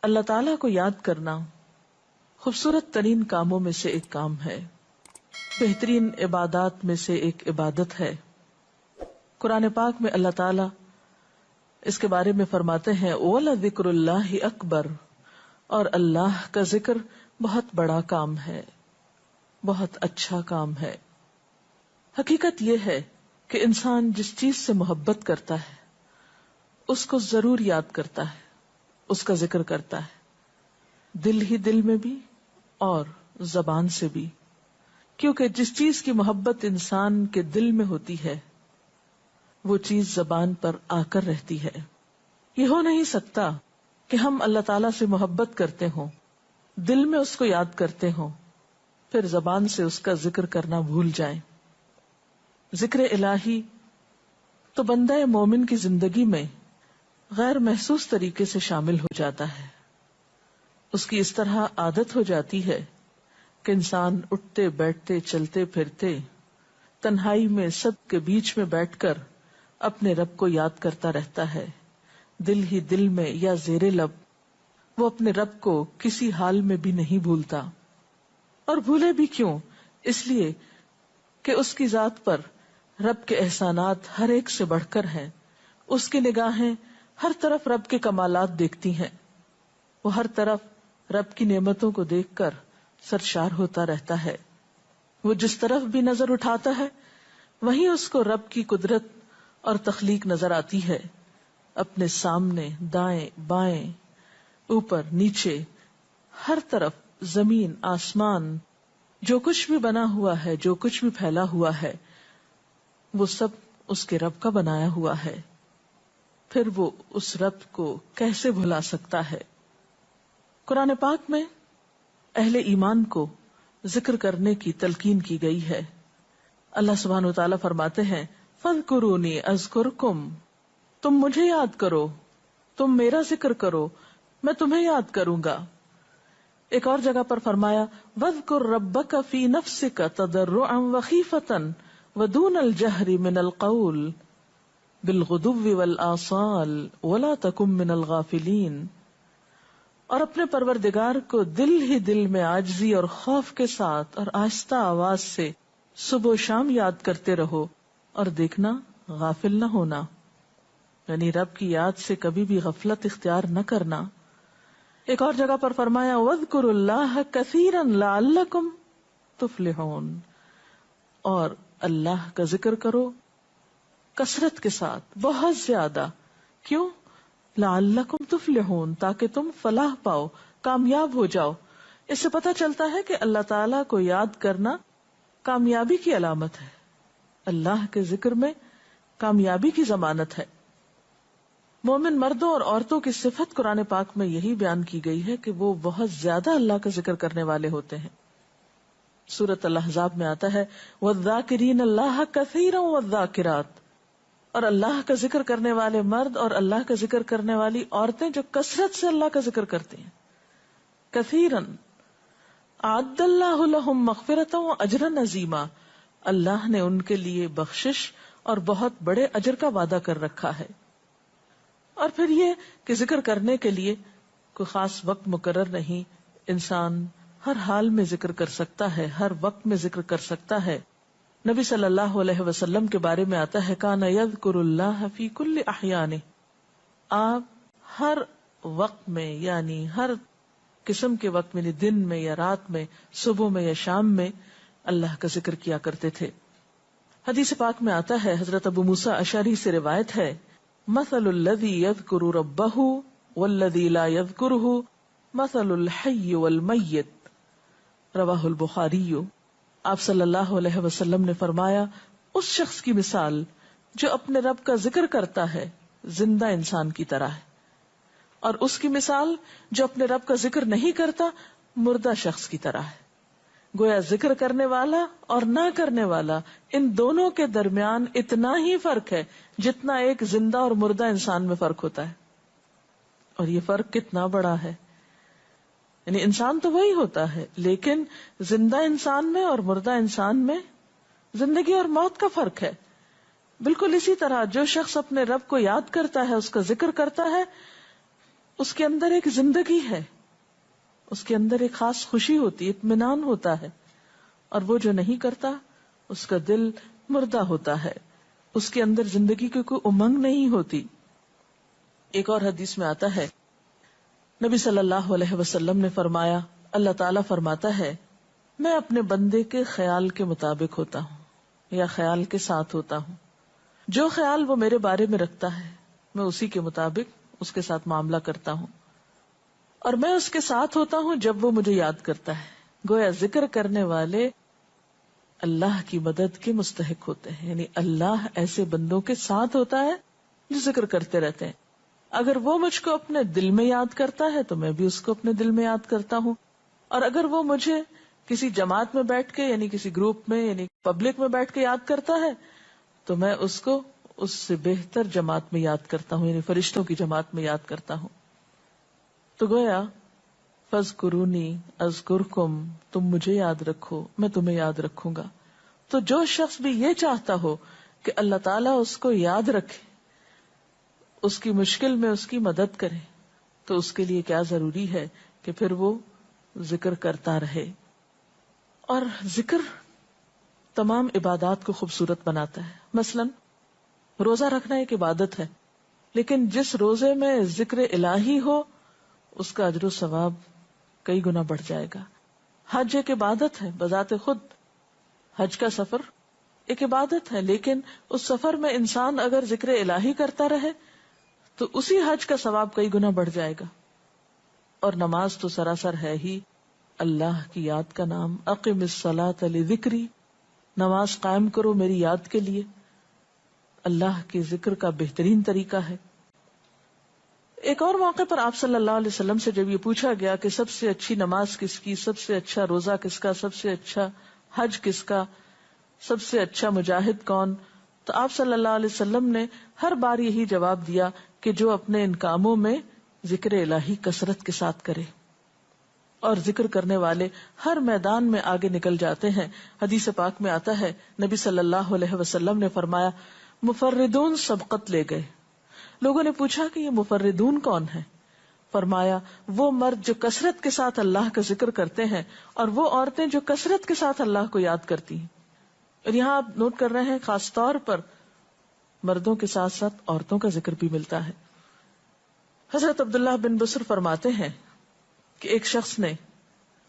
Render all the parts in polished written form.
اللہ تعالیٰ کو یاد کرنا خوبصورت ترین کاموں میں سے ایک کام ہے، بہترین عبادات میں سے ایک عبادت ہے۔ قرآن پاک میں اللہ تعالیٰ اس کے بارے میں فرماتے ہیں وَلَذِكْرُ اللَّهِ أَكْبَرُ، اور اللہ کا ذکر بہت بڑا کام ہے، بہت اچھا کام ہے۔ حقیقت یہ ہے کہ انسان جس چیز سے محبت کرتا ہے اس کو ضرور یاد کرتا ہے، اس کا ذکر کرتا ہے، دل ہی دل میں بھی اور زبان سے بھی، کیونکہ جس چیز کی محبت انسان کے دل میں ہوتی ہے وہ چیز زبان پر آ کر رہتی ہے۔ یہ ہو نہیں سکتا کہ ہم اللہ تعالیٰ سے محبت کرتے ہوں، دل میں اس کو یاد کرتے ہوں، پھر زبان سے اس کا ذکر کرنا بھول جائیں۔ ذکر الہی تو بندہ مومن کی زندگی میں غیر محسوس طریقے سے شامل ہو جاتا ہے، اس کی اس طرح عادت ہو جاتی ہے کہ انسان اٹھتے بیٹھتے چلتے پھرتے تنہائی میں سب کے بیچ میں بیٹھ کر اپنے رب کو یاد کرتا رہتا ہے، دل ہی دل میں یا زیر لب وہ اپنے رب کو کسی حال میں بھی نہیں بھولتا۔ اور بھولے بھی کیوں؟ اس لیے کہ اس کی ذات پر رب کے احسانات ہر ایک سے بڑھ کر ہیں، اس کی نگاہیں ہر طرف رب کے کمالات دیکھتی ہیں، وہ ہر طرف رب کی نعمتوں کو دیکھ کر سرشار ہوتا رہتا ہے۔ وہ جس طرف بھی نظر اٹھاتا ہے وہیں اس کو رب کی قدرت اور تخلیق نظر آتی ہے، اپنے سامنے، دائیں بائیں، اوپر نیچے، ہر طرف زمین آسمان، جو کچھ بھی بنا ہوا ہے، جو کچھ بھی پھیلا ہوا ہے، وہ سب اس کے رب کا بنایا ہوا ہے، پھر وہ اس رب کو کیسے بھلا سکتا ہے؟ قرآن پاک میں اہل ایمان کو ذکر کرنے کی تلقین کی گئی ہے۔ اللہ سبحانہ و تعالیٰ فرماتے ہیں فَاذْكُرُونِي أَذْكُرْكُمْ، تم مجھے یاد کرو، تم میرا ذکر کرو، میں تمہیں یاد کروں گا۔ ایک اور جگہ پر فرمایا وَاذْكُرْ رَبَّكَ فِي نَفْسِكَ تَضَرُّعًا وَخِيفَةً وَدُونَ الْجَهْرِ مِنَ الْقَوْلِ بِالْغُدُوِّ وَالْآصَالِ وَلَا تَكُن مِّنَ الْغَافِلِينَ، اور اپنے پروردگار کو دل ہی دل میں عاجزی اور خوف کے ساتھ اور آہستہ آواز سے صبح و شام یاد کرتے رہو، اور دیکھنا غافل نہ ہونا، یعنی رب کی یاد سے کبھی بھی غفلت اختیار نہ کرنا۔ ایک اور جگہ پر فرمایا وَاذْكُرُوا اللَّهَ كَثِيرًا لَعَلَّكُمْ تُفْلِحُونَ، اور اللہ کا ذکر کرو کثرت کے ساتھ، بہت زیادہ، کیوں؟ لَعَلَّكُمْ تُفْلِحُونَ، تاکہ تم فلاح پاؤ، کامیاب ہو جاؤ۔ اس سے پتہ چلتا ہے کہ اللہ تعالیٰ کو یاد کرنا کامیابی کی علامت ہے، اللہ کے ذکر میں کامیابی کی ضمانت ہے۔ مومن مردوں اور عورتوں کی صفت قرآن پاک میں یہی بیان کی گئی ہے کہ وہ بہت زیادہ اللہ کا ذکر کرنے والے ہوتے ہیں۔ سورۃ الاحزاب میں آتا ہے وَالذَّاكِرِينَ اللَّهَ كَثِيرًا وَالذَّاكِرَاتِ، اور اللہ کا ذکر کرنے والے مرد اور اللہ کا ذکر کرنے والی عورتیں جو کثرت سے اللہ کا ذکر کرتی ہیں۔ کثیرن اعد اللہ لہم مغفرۃ واجرا عظیما، اللہ نے ان کے لیے بخشش اور بہت بڑے اجر کا وعدہ کر رکھا ہے۔ اور پھر یہ کہ ذکر کرنے کے لیے کوئی خاص وقت مقرر نہیں، انسان ہر حال میں ذکر کر سکتا ہے، ہر وقت میں ذکر کر سکتا ہے۔ نبی صلی اللہ علیہ وسلم کے بارے میں آتا ہے کان یذکر اللہ فی کل احیانہ، آپ ہر وقت میں، یعنی ہر قسم کے وقت میں، دن میں یا رات میں، صبح میں یا شام میں اللہ کا ذکر کیا کرتے تھے۔ حدیث پاک میں آتا ہے، حضرت ابو موسیٰ اشعری سے روایت ہے مثل الذی یذکر ربہ والذی لا یذکرہ مثل الحی والمیت، رواہ البخاری۔ آپ صلی اللہ علیہ وسلم نے فرمایا اس شخص کی مثال جو اپنے رب کا ذکر کرتا ہے زندہ انسان کی طرح ہے، اور اس کی مثال جو اپنے رب کا ذکر نہیں کرتا مردہ شخص کی طرح ہے۔ گویا ذکر کرنے والا اور نہ کرنے والا، ان دونوں کے درمیان اتنا ہی فرق ہے جتنا ایک زندہ اور مردہ انسان میں فرق ہوتا ہے۔ اور یہ فرق کتنا بڑا ہے، یعنی انسان تو وہی ہوتا ہے لیکن زندہ انسان میں اور مردہ انسان میں زندگی اور موت کا فرق ہے۔ بالکل اسی طرح جو شخص اپنے رب کو یاد کرتا ہے، اس کا ذکر کرتا ہے، اس کے اندر ایک زندگی ہے، اس کے اندر ایک خاص خوشی ہوتی ہے، اطمینان ہوتا ہے. اور وہ جو نہیں کرتا اس کا دل مردہ ہوتا ہے، اس کے اندر زندگی کی کوئی امنگ نہیں ہوتی. ایک اور حدیث میں آتا ہے، نبی صلی اللہ علیہ وسلم نے فرمایا، اللہ تعالیٰ فرماتا ہے میں اپنے بندے کے خیال کے مطابق ہوتا ہوں یا خیال کے ساتھ ہوتا ہوں. جو خیال وہ میرے بارے میں رکھتا ہے میں اسی کے مطابق اس کے ساتھ معاملہ کرتا ہوں، اور میں اس کے ساتھ ہوتا ہوں جب وہ مجھے یاد کرتا ہے. گویا ذکر کرنے والے اللہ کی مدد کے مستحق ہوتے ہیں، یعنی اللہ ایسے بندوں کے ساتھ ہوتا ہے جو ذکر کرتے رہتے ہیں. اگر وہ مجھ کو اپنے دل میں یاد کرتا ہے تو میں بھی اس کو اپنے دل میں یاد کرتا ہوں، اور اگر وہ مجھے کسی جماعت میں بیٹھ کے یعنی کسی گروپ میں یعنی پبلک میں بیٹھ کے یاد کرتا ہے تو میں اس کو اس سے بہتر جماعت میں یاد کرتا ہوں، یعنی فرشتوں کی جماعت میں یاد کرتا ہوں. تو گویا فاذکرونی اذکرکم، تم مجھے یاد رکھو میں تمہیں یاد رکھوں گا. تو جو شخص بھی یہ چاہتا ہو کہ اللہ تعالیٰ اس کو یاد رکھے، اس کی مشکل میں اس کی مدد کرے، تو اس کے لیے کیا ضروری ہے کہ پھر وہ ذکر کرتا رہے. اور ذکر تمام عبادات کو خوبصورت بناتا ہے. مثلا روزہ رکھنا ایک عبادت ہے، لیکن جس روزے میں ذکر الہی ہو اس کا اجر و ثواب کئی گنا بڑھ جائے گا. حج ایک عبادت ہے بذات خود، حج کا سفر ایک عبادت ہے، لیکن اس سفر میں انسان اگر ذکر الہی کرتا رہے تو اسی حج کا ثواب کئی گنا بڑھ جائے گا. اور نماز تو سراسر ہے ہی اللہ کی یاد کا نام. اقم الصلاۃ لذکری، نماز قائم کرو میری یاد کے لیے. اللہ کے ذکر کا بہترین طریقہ ہے. ایک اور موقع پر آپ صلی اللہ علیہ وسلم سے جب یہ پوچھا گیا کہ سب سے اچھی نماز کس کی، سب سے اچھا روزہ کس کا، سب سے اچھا حج کس کا، سب سے اچھا مجاہد کون، تو آپ صلی اللہ علیہ وسلم نے ہر بار یہی جواب دیا کہ جو اپنے ان کاموں میں ذکر الہی کثرت کے ساتھ کرے. اور ذکر کرنے والے ہر میدان میں آگے نکل جاتے ہیں. حدیث پاک میں آتا ہے نبی صلی اللہ علیہ وسلم نے فرمایا مفردون سبقت لے گئے. لوگوں نے پوچھا کہ یہ مفردون کون ہے؟ فرمایا وہ مرد جو کثرت کے ساتھ اللہ کا ذکر کرتے ہیں اور وہ عورتیں جو کثرت کے ساتھ اللہ کو یاد کرتی ہیں. اور یہاں آپ نوٹ کر رہے ہیں خاص طور پر مردوں کے ساتھ ساتھ عورتوں کا ذکر بھی ملتا ہے. حضرت عبداللہ بن بصر فرماتے ہیں کہ ایک شخص نے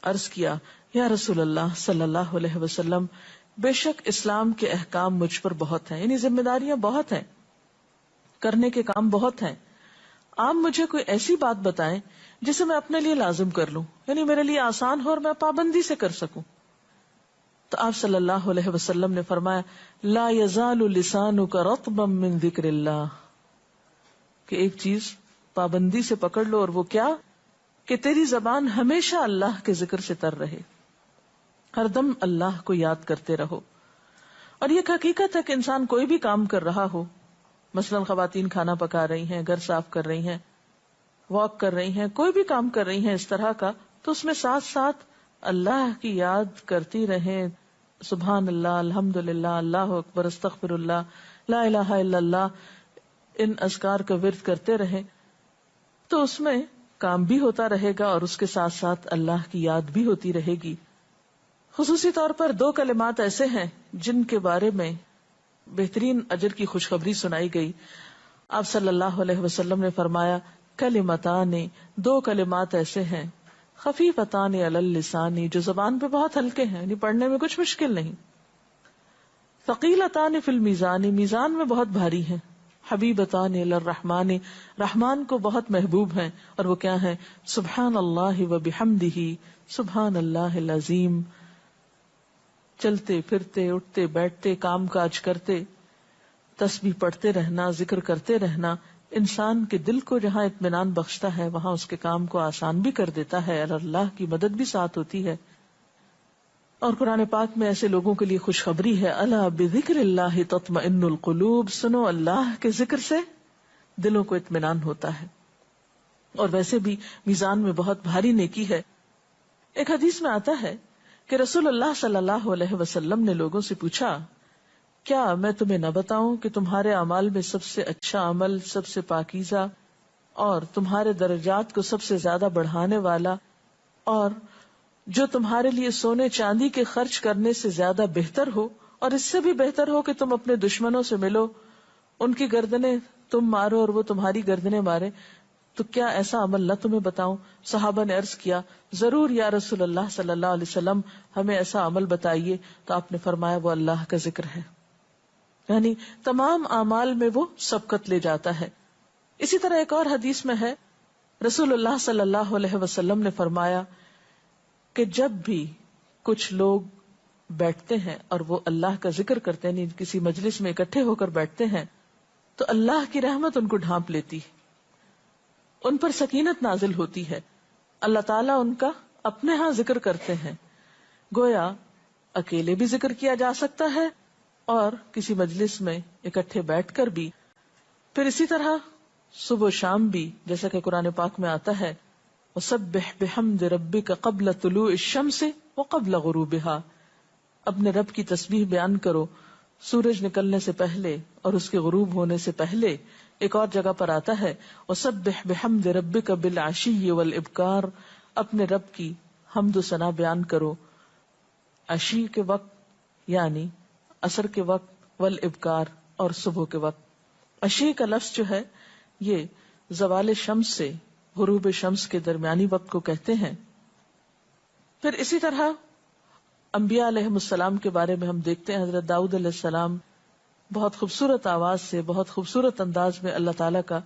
عرض کیا یا رسول اللہ صلی اللہ علیہ وسلم، بے شک اسلام کے احکام مجھ پر بہت ہیں، یعنی ذمہ داریاں بہت ہیں، کرنے کے کام بہت ہیں. آپ مجھے کوئی ایسی بات بتائیں جسے میں اپنے لیے لازم کر لوں، یعنی میرے لیے آسان ہو اور میں پابندی سے کر سکوں. تو آپ صلی اللہ علیہ وسلم نے فرمایا لا یزال لسانک رطبا من ذکر اللہ، کہ ایک چیز پابندی سے پکڑ لو، اور وہ کیا کہ تیری زبان ہمیشہ اللہ کے ذکر سے تر رہے، ہر دم اللہ کو یاد کرتے رہو. اور یہ حقیقت ہے کہ انسان کوئی بھی کام کر رہا ہو، مثلا خواتین کھانا پکا رہی ہیں، گھر صاف کر رہی ہیں، واک کر رہی ہیں، کوئی بھی کام کر رہی ہیں اس طرح کا، تو اس میں ساتھ ساتھ اللہ کی یاد کرتی رہیں. سبحان اللہ، الحمدللہ، اللہ اکبر، استغفر اللہ، لا الہ الا اللہ، ان اذکار کا ورد کرتے رہیں، تو اس میں کام بھی ہوتا رہے گا اور اس کے ساتھ ساتھ اللہ کی یاد بھی ہوتی رہے گی. خصوصی طور پر 2 کلمات ایسے ہیں جن کے بارے میں بہترین اجر کی خوشخبری سنائی گئی. آپ صلی اللہ علیہ وسلم نے فرمایا کلمتان، 2 کلمات ایسے ہیں خفیفتان علی اللسان، جو زبان پہ بہت ہلکے ہیں، یعنی پڑھنے میں کچھ مشکل نہیں. ثقیلتان فی المیزان، میزان میں بہت بھاری ہیں. حبیبتان الی الرحمن، رحمان کو بہت محبوب ہیں. اور وہ کیا ہیں؟ سبحان اللہ و بحمدہ، سبحان اللہ العظیم. چلتے پھرتے، اٹھتے بیٹھتے، کام کاج کرتے، تسبیح پڑھتے رہنا، ذکر کرتے رہنا انسان کے دل کو جہاں اطمینان بخشتا ہے وہاں اس کے کام کو آسان بھی کر دیتا ہے، اور اللہ کی مدد بھی ساتھ ہوتی ہے. اور قرآن پاک میں ایسے لوگوں کے لیے خوشخبری ہے، الا بذکر اللہ تطمئن القلوب، سنو اللہ کے ذکر سے دلوں کو اطمینان ہوتا ہے. اور ویسے بھی میزان میں بہت بھاری نیکی ہے. ایک حدیث میں آتا ہے کہ رسول اللہ صلی اللہ علیہ وسلم نے لوگوں سے پوچھا کیا میں تمہیں نہ بتاؤں کہ تمہارے اعمال میں سب سے اچھا عمل، سب سے پاکیزہ اور تمہارے درجات کو سب سے زیادہ بڑھانے والا، اور جو تمہارے لیے سونے چاندی کے خرچ کرنے سے زیادہ بہتر ہو، اور اس سے بھی بہتر ہو کہ تم اپنے دشمنوں سے ملو، ان کی گردنیں تم مارو اور وہ تمہاری گردنیں مارے، تو کیا ایسا عمل نہ تمہیں بتاؤں؟ صحابہ نے عرض کیا، ضرور یا رسول اللہ صلی اللہ علیہ وسلم، ہمیں ایسا عمل بتائیے. تو آپ نے فرمایا وہ اللہ کا ذکر ہے، یعنی تمام اعمال میں وہ سبقت لے جاتا ہے. اسی طرح ایک اور حدیث میں ہے، رسول اللہ صلی اللہ علیہ وسلم نے فرمایا کہ جب بھی کچھ لوگ بیٹھتے ہیں اور وہ اللہ کا ذکر کرتے ہیں، کسی مجلس میں اکٹھے ہو کر بیٹھتے ہیں، تو اللہ کی رحمت ان کو ڈھانپ لیتی، ان پر سکینت نازل ہوتی ہے. اللہ تعالیٰ ان کا اپنے ہاں ذکر کرتے ہیں. گویا اکیلے بھی ذکر کیا جا سکتا ہے اور کسی مجلس میں اکٹھے بیٹھ کر بھی. پھر اسی طرح صبح و شام بھی، جیسا کہ قرآن پاک میں آتا ہے، وَسَبِّحْ بِحَمْدِ رَبِّكَ قَبْلَ طُلُوعِ الشَّمْسِ وَقَبْلَ غُرُوبِهَا، اپنے رب کی تسبیح بیان کرو سورج نکلنے سے پہلے اور اس کے غروب ہونے سے پہلے. ایک اور جگہ پر آتا ہے وَسَبِّحْ بِحَمْدِ رَبِّكَ بِالْعَشِيِّ وَالْإِبْكَارِ، اپنے رب کی حمد و ثنا بیان کرو عشی کے وقت یعنی عصر کے وقت، والابکار اور صبح کے وقت. عشی کا لفظ جو ہے یہ زوال شمس سے غروب شمس کے درمیانی وقت کو کہتے ہیں. پھر اسی طرح انبیاء علیہ السلام کے بارے میں ہم دیکھتے ہیں، حضرت داؤد علیہ السلام بہت خوبصورت آواز سے، بہت خوبصورت انداز میں اللہ تعالیٰ کا